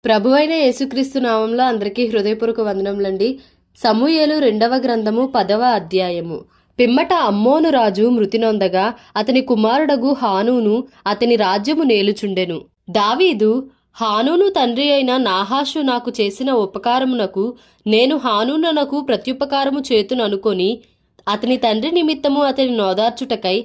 ప్రభువైన యేసుక్రీస్తు నామంలో అందరికీ హృదయపూర్వక వందనములండి. సమూయేలు 2వ గ్రంథము 10వ అధ్యాయము. పిమ్మట అమ్మోను రాజు మృతి నొందగా అతని కుమారుడగు హానూను అతని రాజ్యము నేలుచుండెను. దావీదు, హానూను తండ్రి అయిన నాహాషు నాకు చేసిన ఉపకారమునకు నేను హానూనకు ప్రత్యుపకారము చేతుననుకొని అతని తండ్రి నిమిత్తము అతని నోదార్చుటకై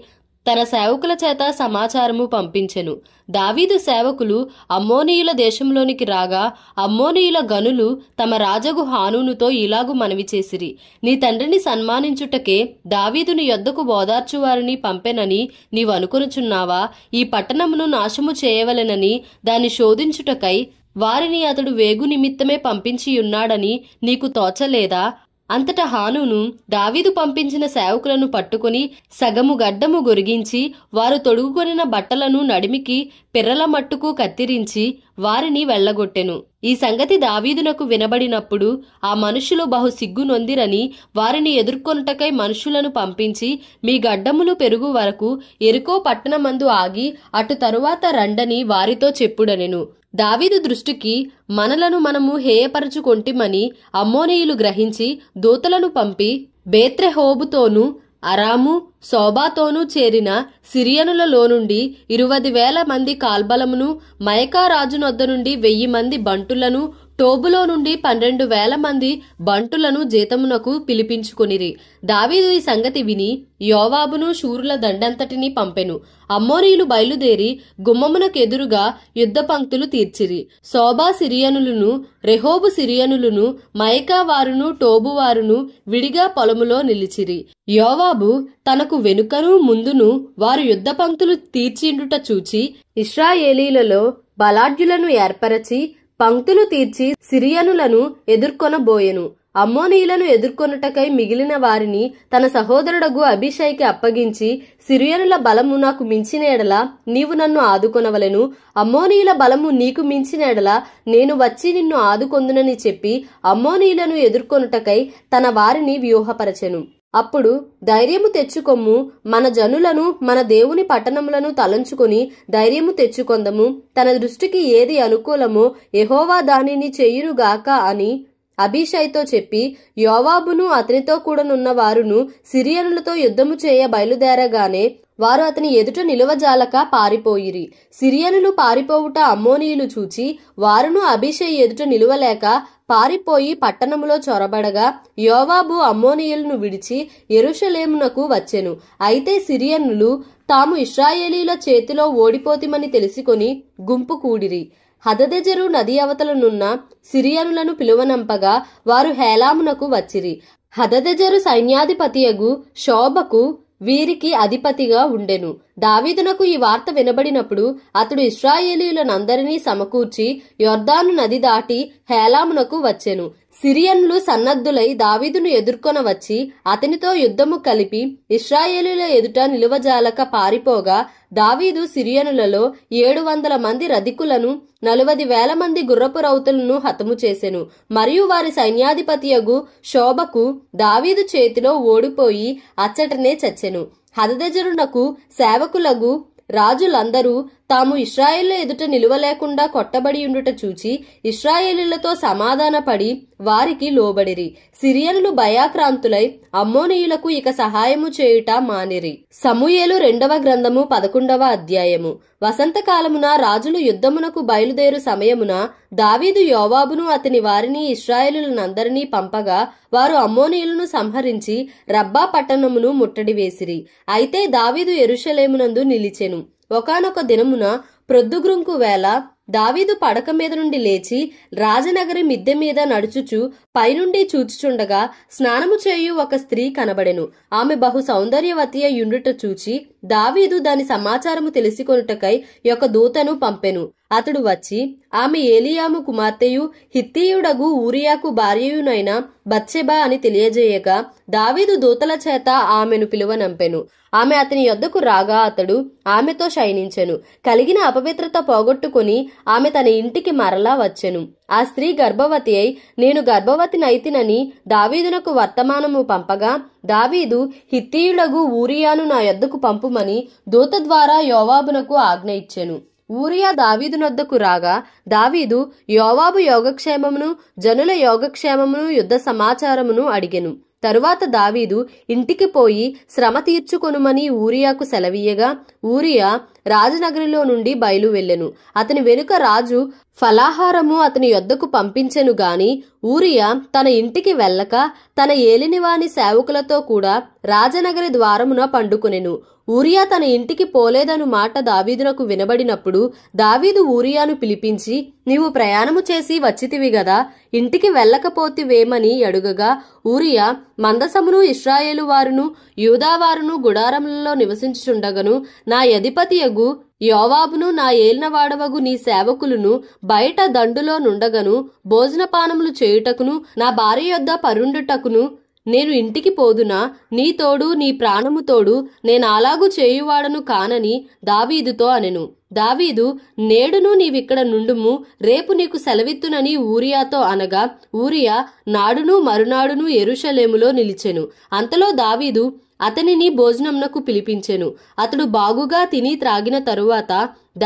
తన సేవకుల చేత సమాచారము పంపించెను. దావీదు సేవకులు అమ్మోనీయుల దేశంలోనికి రాగా అమ్మోనీయుల గనులు తమ రాజగు హానూనుతో ఇలాగు మనవి చేసిరి: నీ తండ్రిని సన్మానించుటకే దావీదు నీ యొద్దకు ఓదార్చువారిని పంపెనని నీవు అనుకొనుచున్నావా? ఈ పట్టణమును నాశము చేయవలెనని దాన్ని శోధించుటకై వారిని అతడు వేగు నిమిత్తమే పంపించియున్నాడని నీకు తోచలేదా? అంతటా హానూను దావీదు పంపించిన సేవకులను పట్టుకుని సగము గడ్డము గొరిగించి వారు తొడుగుకొనిన బట్టలను నడిమికి పిర్రల మట్టుకు కత్తిరించి వారిని వెళ్లగొట్టెను. ఈ సంగతి దావీదునకు వినబడినప్పుడు ఆ మనుషులు బహు సిగ్గు నొందిరని వారిని ఎదుర్కొనుటకై మనుషులను పంపించి మీ గడ్డములు పెరుగు వరకు ఎరికో పట్టణమందు ఆగి అటు తరువాత రండని వారితో చెప్పుడనెను. దావీదు దృష్టికి మనలను మనము హేయపరచుకొంటిమని అమ్మోనీయులు గ్రహించి దూతలను పంపి బేత్రెహోబుతోనూ అరాము సోబాతోనూ చేరిన సిరియనులలో నుండి 20,000 మంది కాల్బలమును, మయకా రాజునొద్ద నుండి 1000 మంది బంటులను, టోబులో నుండి 12,000 మంది బంటులను జీతమునకు పిలిపించుకొనిరి. దావీదు ఈ సంగతి విని యోవాబును శూరుల దండంతటినీ పంపెను. అమ్మోనీయులు బయలుదేరి గుమ్మమునకెదురుగా యుద్ధ పంక్తులు తీర్చిరి. సోబా సిరియనులను, రెహోబు సిరియనులను, మయకా వారును, టోబు వారును విడిగా పొలములో నిలిచిరి. యోవాబు తనకు వెనుకను ముందును వారు యుద్ధ పంక్తులు తీర్చిండుట చూచి ఇశ్రాయేలీలలో బలాఢ్యులను ఏర్పరచి పంక్తులు తీర్చి సిరియనులను ఎదుర్కొనబోయెను. అమ్మోనీయులను ఎదుర్కొనుటకై మిగిలిన వారిని తన సహోదరుడగు అబీషైకి అప్పగించి, సిరియనుల బలము నాకు మించిన ఎడల నీవు నన్ను ఆదుకొనవలెను, అమ్మోనీయుల బలము నీకు మించిన ఎడల నేను వచ్చి నిన్ను ఆదుకొందునని చెప్పి అమ్మోనీయులను ఎదుర్కొనుటకై తన వారిని వ్యూహపరచెను. అప్పుడు ధైర్యము తెచ్చుకొమ్ము, మన జనులను మన దేవుని పట్టణములను తలంచుకొని ధైర్యము తెచ్చుకొందము, తన దృష్టికి ఏది అనుకూలమో యెహోవా దానిని చేయునుగాక అని అబీషైతో చెప్పి యోవాబును అతనితో కూడనున్న వారును సిరియనులతో యుద్ధము చేయ బయలుదేరగానే వారు అతని ఎదుట నిలువజాలక పారిపోయిరి. సిరియనులు పారిపోవుట అమ్మోనీయులు చూచి వారును అబీషై ఎదుట నిలువలేక పారిపోయి పట్టణములో చొరబడగా యోవాబు అమ్మోనీయులను విడిచి యెరూషలేమునకు వచ్చెను. అయితే సిరియనులు తాము ఇశ్రాయేలీల చేతిలో ఓడిపోతిమని తెలుసుకొని గుంపు కూడిరి. హదదెజెరు నది అవతలనున్న సిరియనులను పిలువనంపగా వారు హేలామునకు వచ్చిరి. హదదెజెరు సైన్యాధిపతియగు షోబకు వీరికి అధిపతిగా ఉండెను. దావీదునకు ఈ వార్త వినబడినప్పుడు అతడు ఇశ్రాయేలీయులనందరినీ సమకూర్చి యొర్దాను నది దాటి హేలామునకు వచ్చెను. సిరియన్లు సన్నద్ధులై దావీదును ఎదుర్కొన వచ్చి అతనితో యుద్ధము కలిపి ఇశ్రాయేలీయుల ఎదుట నిలువజాలక పారిపోగా దావీదు సిరియనులలో 700 మంది రధికులను, 40,000 మంది గుర్రపు రౌతులను హతము చేసెను. మరియు వారి సైన్యాధిపతియగు షోబకు దావీదు చేతిలో ఓడిపోయి అచ్చటనే చచ్చెను. హదదెజెరునకు సేవకులగు రాజులందరూ తాము ఇశ్రాయేలు ఎదుట నిలువలేకుండా కొట్టబడి ఉండుట చూచి ఇశ్రాయేలీలతో సమాధానపడి వారికి లోబడిరి. సిరియనులు భయాక్రాంతులై అమ్మోనీయులకు ఇక సహాయము చేయుట మానిరి. సమూయేలు 2వ గ్రంథము 11వ అధ్యాయము. వసంతకాలమున రాజులు యుద్ధమునకు బయలుదేరు సమయమున దావీదు యోవాబును అతని వారిని ఇశ్రాయేలీయులనందరినీ పంపగా వారు అమ్మోనీయులను సంహరించి రబ్బా పట్టణమును ముట్టడి వేసిరి. అయితే దావీదు యెరూషలేమునందు నిలిచెను. ఒకానొక దినమున ప్రొద్దుగ్రుంకు వేళ దావీదు పడక మీద నుండి లేచి రాజనగరి మిద్దె మీద నడుచుచు పైనుండి చూచుచుండగా స్నానము చేయు ఒక స్త్రీ కనబడెను. ఆమె బహు సౌందర్యవతి అయ్యుండుట చూచి దావీదు దాని సమాచారము తెలుసుకొనుటకై ఒక దూతను పంపెను. అతడు వచ్చి ఆమె ఏలియాము కుమార్తెయు హిత్తీయుడగు ఊరియాకు భార్యయునైన బత్షెబా అని తెలియజేయగా దావీదు దూతల చేత ఆమెను పిలువనంపెను. ఆమె అతని యొద్దకు రాగా అతడు ఆమెతో శయనించెను. కలిగిన అపవిత్రత పోగొట్టుకుని ఆమె తన ఇంటికి మరలా వచ్చెను. ఆ స్త్రీ గర్భవతి అయి నేను గర్భవతినైతినని దావీదునకు వర్తమానము పంపగా దావీదు హిత్తీయుడగు ఊరియాను నా యొద్దకు పంపుమని దూత ద్వారా యోవాబునకు ఆజ్ఞ ఇచ్చెను. ఊరియా దావీదునొద్దకు రాగా దావీదు యోవాబు యోగక్షేమమును జనుల యోగక్షేమమును యుద్ధ సమాచారమును అడిగెను. తరువాత దావీదు ఇంటికి పోయి శ్రమ తీర్చుకొనుమని ఊరియాకు సెలవీయగా ఊరియా రాజనగరిలో నుండి బయలు వెళ్ళెను. అతని వెనుక రాజు ఫలాహారము అతని యొద్దకు పంపించెను గాని ఊరియా తన ఇంటికి వెళ్ళక తన ఏలినవాని సేవకులతో కూడా రాజనగరి ద్వారమున పండుకొనెను. ఊరియా తన ఇంటికి పోలేదను మాట దావీదునకు వినబడినప్పుడు దావీదు ఊరియాను పిలిపించి, నీవు ప్రయాణము చేసి వచ్చితివి గదా, ఇంటికి వెళ్ళకపోతివేమని అడుగగా ఊరియా, మందసమును ఇశ్రాయేలు వారును యూదావారును గుడారములలో నివసించుచుండగను నా అధిపతియగు యోవాబును నా ఏలినవాడవగు నీ సేవకులను బయట దండులో నుండగను భోజనపానములు చేయుటకును నా భార్య యొద్ద పరుండుటకును నేను ఇంటికి పోదునా? నీ తోడు నీ ప్రాణము తోడు నేనాలాగు చేయువాడను కానని దావీదుతో అనెను. దావీదు, నేడును నీవిక్కడ నుండుము, రేపు నీకు సెలవిత్తునని ఊరియాతో అనగా ఊరియా నాడును మరునాడును యెరూషలేములో నిలిచెను. అంతలో దావీదు అతనిని భోజనమునకు పిలిపించెను. అతడు బాగుగా తిని త్రాగిన తరువాత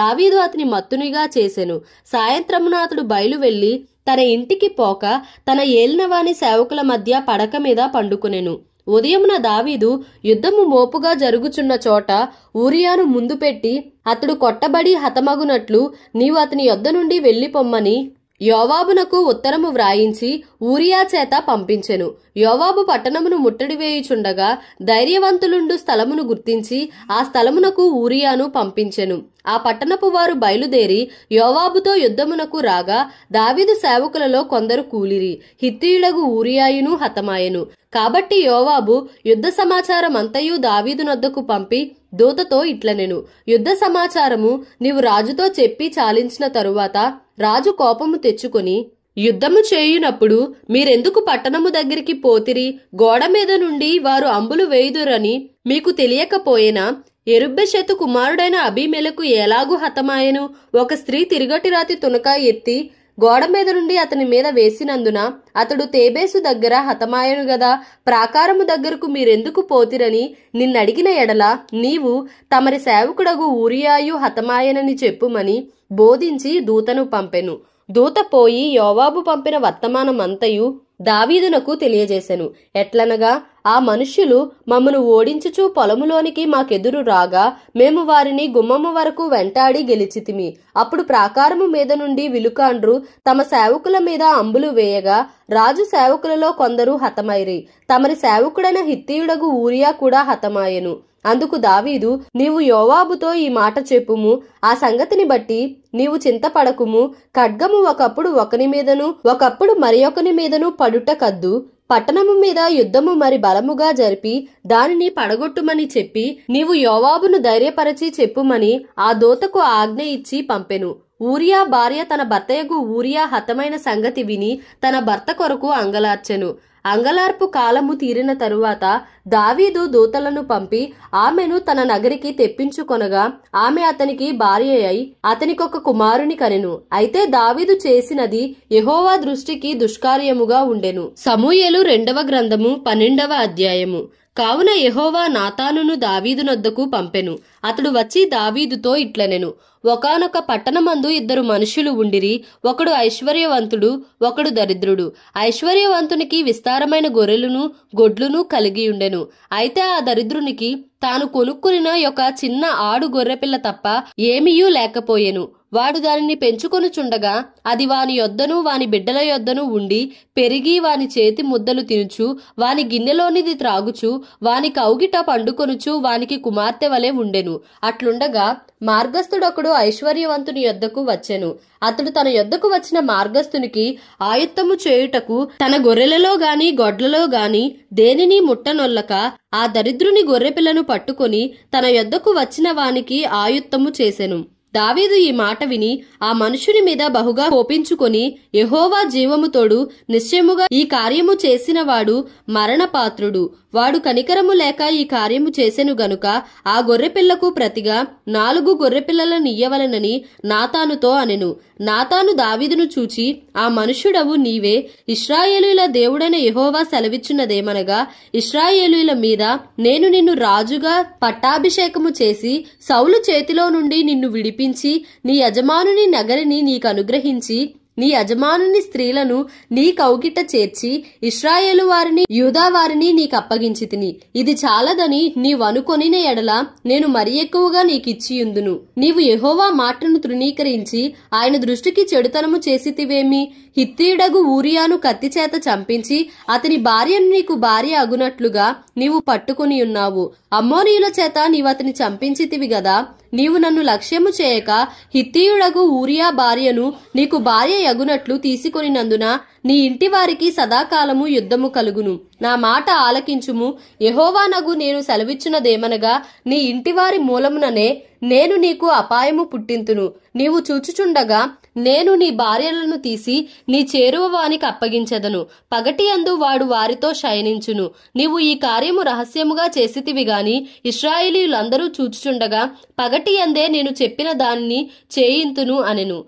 దావీదు అతని మత్తునిగా చేసెను. సాయంత్రమున అతడు బయలు వెళ్లి తన ఇంటికి పోక తన ఏలినవాని సేవకుల మధ్య పడక మీద పండుకొనెను. ఉదయమున దావీదు యుద్ధము మోపుగా జరుగుచున్న చోట ఊరియాను ముందు పెట్టి అతడు కొట్టబడి హతమగునట్లు నీవు అతని యొద్ద నుండి వెళ్లిపొమ్మని యోవాబునకు ఉత్తరము వ్రాయించి ఊరియా చేత పంపించెను. యోవాబు పట్టణమును ముట్టడి వేయుచుండగా ధైర్యవంతులుండు స్థలమును గుర్తించి ఆ స్థలమునకు ఊరియాను పంపించెను. ఆ పట్టణపు వారు బయలుదేరి యోవాబుతో యుద్ధమునకు రాగా దావీదు సేవకులలో కొందరు కూలిరి. హిత్తీయులగు ఊరియాయును హతమాయెను. కాబట్టి యోవాబు యుద్ధ సమాచారమంతయు దావీదునొద్దకు పంపి దూతతో ఇట్లనెను, యుద్ధ సమాచారము నీవు రాజుతో చెప్పి చాలించిన తరువాత రాజు కోపము తెచ్చుకొని యుద్ధము చేయునప్పుడు మీరెందుకు పట్టణము దగ్గరికి పోతిరి? గోడ మీద నుండి వారు అంబులు వేయుదురని మీకు తెలియకపోయేనా? యెరుబ్బెషెతు కుమారుడైన అబీమెలెకు ఎలాగు హతమాయెను? ఒక స్త్రీ తిరుగటి రాతి తునకాయ ఎత్తి గోడ మీద నుండి అతని మీద వేసినందున అతడు తేబేసు దగ్గర హతమాయను గదా. ప్రాకారము దగ్గరకు మీరెందుకు పోతిరని నిన్నడిగిన ఎడల నీవు తమరి సేవకుడగు ఊరియాయు హతమాయనని చెప్పుమని బోధించి దూతను పంపెను. దూత పోయి యోవాబు పంపిన వర్తమానమంతయు దావీదునకు తెలియజేసెను. ఎట్లనగా, ఆ మనుష్యులు మమ్మను ఓడించుచు పొలములోనికి మాకెదురు రాగా మేము వారిని గుమ్మము వరకు వెంటాడి గెలిచితిమి. అప్పుడు ప్రాకారము మీద నుండి విలుకాండ్రు తమ సేవకుల మీద అంబులు వేయగా రాజు సేవకులలో కొందరు హతమైరి. తమరి సేవకుడైన హిత్తీయుడగు ఊరియా కూడా హతమాయెను. అందుకు దావీదు, నీవు యోవాబుతో ఈ మాట చెప్పుము, ఆ సంగతిని బట్టి నీవు చింతపడకుము. ఖడ్గము ఒకప్పుడు ఒకని మీదను ఒకప్పుడు మరి ఒకని మీదను పడుట కద్దు. పట్టణము మీద యుద్ధము మరి బలముగా జరిపి దానిని పడగొట్టుమని చెప్పి నీవు యోవాబును ధైర్యపరచి చెప్పుమని ఆ దూతకు ఆజ్ఞ ఇచ్చి పంపెను. ఊరియా భార్య తన భర్తయగు ఊరియా హతమైన సంగతి విని తన భర్త కొరకు అంగలార్చెను. అంగలార్పు కాలము తీరిన తరువాత దావీదు దూతలను పంపి ఆమెను తన నగరికి తెప్పించుకొనగా ఆమె అతనికి భార్య అయి అతనికొక కుమారుని కనెను. అయితే దావీదు చేసినది యెహోవా దృష్టికి దుష్కార్యముగా ఉండెను. సమూయేలు 2వ గ్రంథము 12వ అధ్యాయము. కావున యెహోవా నాతానును దావీదునొద్దకు పంపెను. అతడు వచ్చి దావీదుతో ఇట్లనెను, ఒకానొక పట్టణమందు 2 మనుషులు ఉండిరి. ఒకడు ఐశ్వర్యవంతుడు, ఒకడు దరిద్రుడు. ఐశ్వర్యవంతునికి విస్తారమైన గొర్రెలును గొడ్లును కలిగియుండెను. అయితే ఆ దరిద్రునికి తాను కొనుక్కునిన ఒక చిన్న ఆడు గొర్రెపిల్ల తప్ప ఏమీయూ లేకపోయెను. వాడు దానిని పెంచుకొనుచుండగా అది వాని యొద్దను వాని బిడ్డల యొద్దను ఉండి పెరిగి వాని చేతి ముద్దలు తినుచు వాని గిన్నెలోనిది త్రాగుచు వాని కౌగిట పండుకొనుచు వానికి కుమార్తె వలె ఉండెను. అట్లుండగా మార్గస్థుడొకడు ఐశ్వర్యవంతుని యొద్దకు వచ్చెను. అతడు తన యొద్దకు వచ్చిన మార్గస్థునికి ఆయుత్తము చేయుటకు తన గొర్రెలలో గాని గొడ్లలో గాని దేనిని ముట్టనొల్లక ఆ దరిద్రుని గొర్రెపిల్లను పట్టుకొని తన యొద్దకు వచ్చిన వానికి ఆయుత్తము చేసెను. దావీదు ఈ మాట విని ఆ మనుషుని మీద బహుగా కోపించుకొని యెహోవా జీవముతోడు నిశ్చయముగా ఈ కార్యము చేసినవాడు మరణపాత్రుడు, వాడు కనికరము లేక ఈ కార్యము చేసెను గనుక ఆ గొర్రెపిల్లకు ప్రతిగా 4 గొర్రెపిల్లలను ఇయ్యవలెనని నాతానుతో అనెను. నాతాను దావీదును చూచి, ఆ మనుష్యుడవు నీవే, ఇశ్రాయేలీయుల దేవుడైన యెహోవా సెలవిచ్చున్నదేమనగా, ఇశ్రాయేలీయుల మీద నేను నిన్ను రాజుగా పట్టాభిషేకము చేసి సౌలు చేతిలో నుండి నిన్ను విడిపించి నీ యజమానుని నగరిని నీకు అనుగ్రహించి నీ యజమానుని స్త్రీలను నీ కౌగిట చేర్చి ఇశ్రాయేలు వారిని యూదా వారిని నీకు అప్పగించి తిని, ఇది చాలదని నీవనుకొనిన ఎడల నేను మరి ఎక్కువగా నీకిచ్చియుందును. నీవు యెహోవా మాటను తృణీకరించి ఆయన దృష్టికి చెడుతనము చేసితివేమి? హిత్తీయుడగు ఊరియాను కత్తిచేత చంపించి అతని భార్యను నీకు భార్య అగునట్లుగా నీవు పట్టుకుని ఉన్నావు. అమ్మోనీయుల చేత నీవు అతని చంపించితివి గదా. నీవు నన్ను లక్ష్యము చేయక హిత్తీయుడగు ఊరియా భార్యను నీకు భార్య యగునట్లు తీసుకొనినందున నీ ఇంటి వారికి సదాకాలము యుద్ధము కలుగును. నా మాట ఆలకించుము. యెహోవానగు నేను సెలవిచ్చున్నదేమనగా, నీ ఇంటివారి మూలముననే నేను నీకు అపాయము పుట్టింతును. నీవు చూచుచుండగా నేను నీ భార్యలను తీసి నీ చేరువ వానికి అప్పగించెదను. పగటి అందు వాడు వారితో శయనించును. నీవు ఈ కార్యము రహస్యముగా చేసితివి గాని ఇశ్రాయేలీయులందరూ చూచుచుండగా పగటి అందే నేను చెప్పిన దానిని చేయింతును అనెను.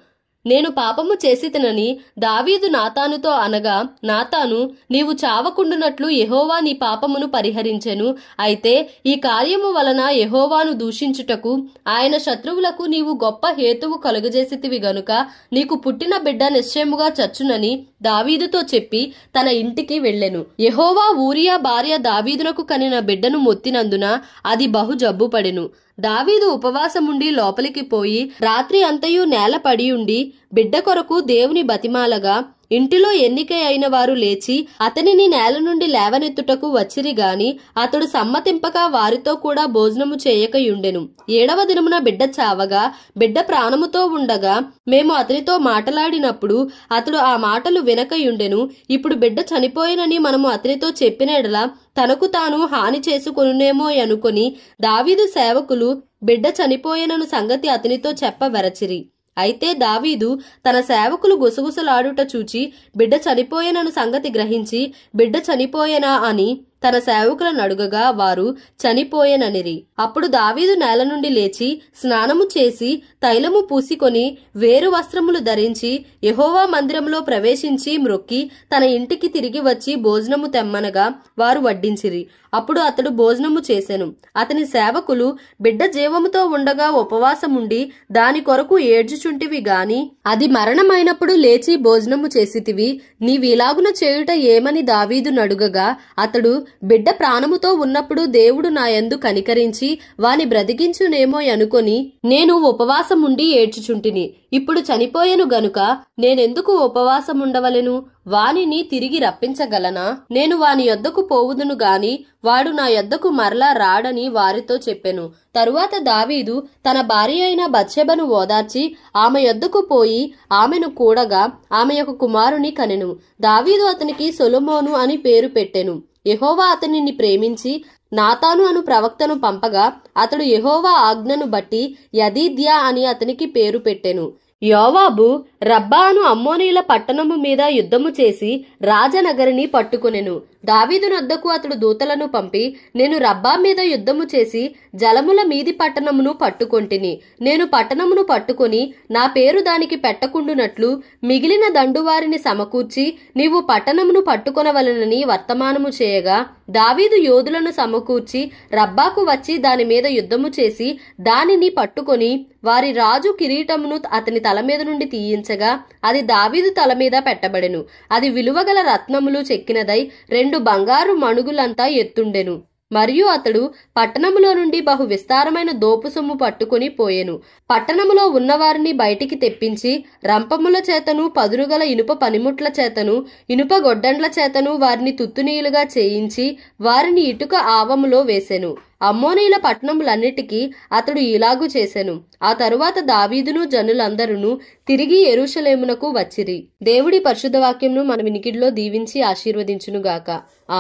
నేను పాపము చేసితినని దావీదు నాతానుతో అనగా, నాతాను, నీవు చావకుండునట్లు యెహోవా నీ పాపమును పరిహరించెను. అయితే ఈ కార్యము వలన యెహోవాను దూషించుటకు ఆయన శత్రువులకు నీవు గొప్ప హేతువు కలుగజేసితివి గనుక నీకు పుట్టిన బిడ్డ నిశ్చయముగా చచ్చునని దావీదుతో చెప్పి తన ఇంటికి వెళ్ళెను. యెహోవా ఊరియా భార్య దావీదునకు కనిన బిడ్డను మొత్తినందున అది బహు జబ్బుపడెను. దావీదు ఉపవాసముండి లోపలికి పోయి రాత్రి అంతయు నేల పడియుండి బిడ్డ కొరకు దేవుని బతిమాలగా ఇంటిలో ఎన్నిక అయిన వారు లేచి అతనిని నేల నుండి లేవనెత్తుటకు వచ్చిరి గాని అతడు సమ్మతింపక వారితో కూడా భోజనము చేయకయుండెను. 7వ దినమున బిడ్డ చావగా బిడ్డ ప్రాణముతో ఉండగా మేము అతనితో మాటలాడినప్పుడు అతడు ఆ మాటలు వినకయుండెను. ఇప్పుడు బిడ్డ చనిపోయినని మనము అతనితో చెప్పిన ఎడల తనకు తాను హాని చేసుకొనునేమో అనుకొని దావీదు సేవకులు బిడ్డ చనిపోయినను సంగతి అతనితో చెప్పవరచిరి. అయితే దావీదు తన సేవకులు గుసగుసలాడుట చూచి బిడ్డ చనిపోయేనను సంగతి గ్రహించి బిడ్డ చనిపోయేనా అని తన సేవకులను అడుగగా వారు చనిపోయేననిరి. అప్పుడు దావీదు నేల నుండి లేచి స్నానము చేసి తైలము పూసికొని వేరు వస్త్రములు ధరించి యెహోవా మందిరంలో ప్రవేశించి మ్రొక్కి తన ఇంటికి తిరిగి వచ్చి భోజనము తెమ్మనగా వారు వడ్డించిరి. అప్పుడు అతడు భోజనము చేసెను. అతని సేవకులు బిడ్డ జీవముతో ఉండగా ఉపవాసముండి దాని కొరకు ఏడ్చుచుంటివి గాని అది మరణమైనప్పుడు లేచి భోజనము చేసితివి. నీవిలాగున చేయుట ఏమని దావీదు నడుగగా అతడు, బిడ్డ ప్రాణముతో ఉన్నప్పుడు దేవుడు నా యందు కనికరించి వాని బ్రతికించునేమో అనుకొని నేను ఉపవాసముండి ఏడ్చుచుంటిని. ఇప్పుడు చనిపోయెను గనుక నేనెందుకు ఉపవాసముండవలెను? వానిని తిరిగి రప్పించగలనా? నేను వాని యొద్దకు పోవుదును గాని వాడు నా యొద్దకు మరలా రాడని వారితో చెప్పెను. తరువాత దావీదు తన భార్య అయిన బత్షెబను ఓదార్చి ఆమె యొద్దకు పోయి ఆమెను కూడగా ఆమె యొక్క కుమారుని కనెను. దావీదు అతనికి సొలొమోను అని పేరు పెట్టెను. యెహోవా అతనిని ప్రేమించి నాతాను అను ప్రవక్తను పంపగా అతడు యెహోవా ఆజ్ఞను బట్టి యదీద్యా అని అతనికి పేరు పెట్టెను. యోవాబు రబ్బా అను అమ్మోనీయుల పట్టణము మీద యుద్ధము చేసి రాజనగరిని పట్టుకొనెను. దావీదునొద్దకు అతడు దూతలను పంపి, నేను రబ్బా మీద యుద్ధము చేసి జలముల మీది పట్టణమును పట్టుకొంటిని. నేను పట్టణమును పట్టుకొని నా పేరు దానికి పెట్టకుండునట్లు మిగిలిన దండువారిని సమకూర్చి నీవు పట్టణమును పట్టుకొనవలనని వర్తమానము చేయగా దావీదు యోధులను సమకూర్చి రబ్బాకు వచ్చి దాని మీద యుద్ధము చేసి దానిని పట్టుకొని వారి రాజు కిరీటమును అతని తల మీద నుండి తీయించగా అది దావీదు తల మీద పెట్టబడెను. అది విలువగల రత్నములు చెక్కినదై 2 బంగారు మణుగులంతా ఎత్తుండెను. మరియు అతడు పట్టణములో నుండి బహు విస్తారమైన దోపు సొమ్ము పట్టుకుని పోయెను. పట్టణములో ఉన్నవారిని బయటికి తెప్పించి రంపముల చేతను పదునుగల ఇనుప పనిముట్ల చేతను ఇనుప గొడ్డండ్ల చేతను వారిని తుత్తునీయులుగా చేయించి వారిని ఇటుక ఆవములో వేసెను. అమ్మోనీయుల పట్టణములన్నిటికీ అతడు ఇలాగు చేసెను. ఆ తరువాత దావీదును జనులందరూ తిరిగి యెరూషలేమునకు వచ్చిరి. దేవుడి పరిశుద్ధ వాక్యంను మన వినికిడిలో దీవించి ఆశీర్వదించునుగాక.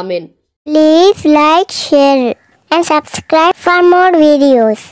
Amen. Please like, share and subscribe for more videos.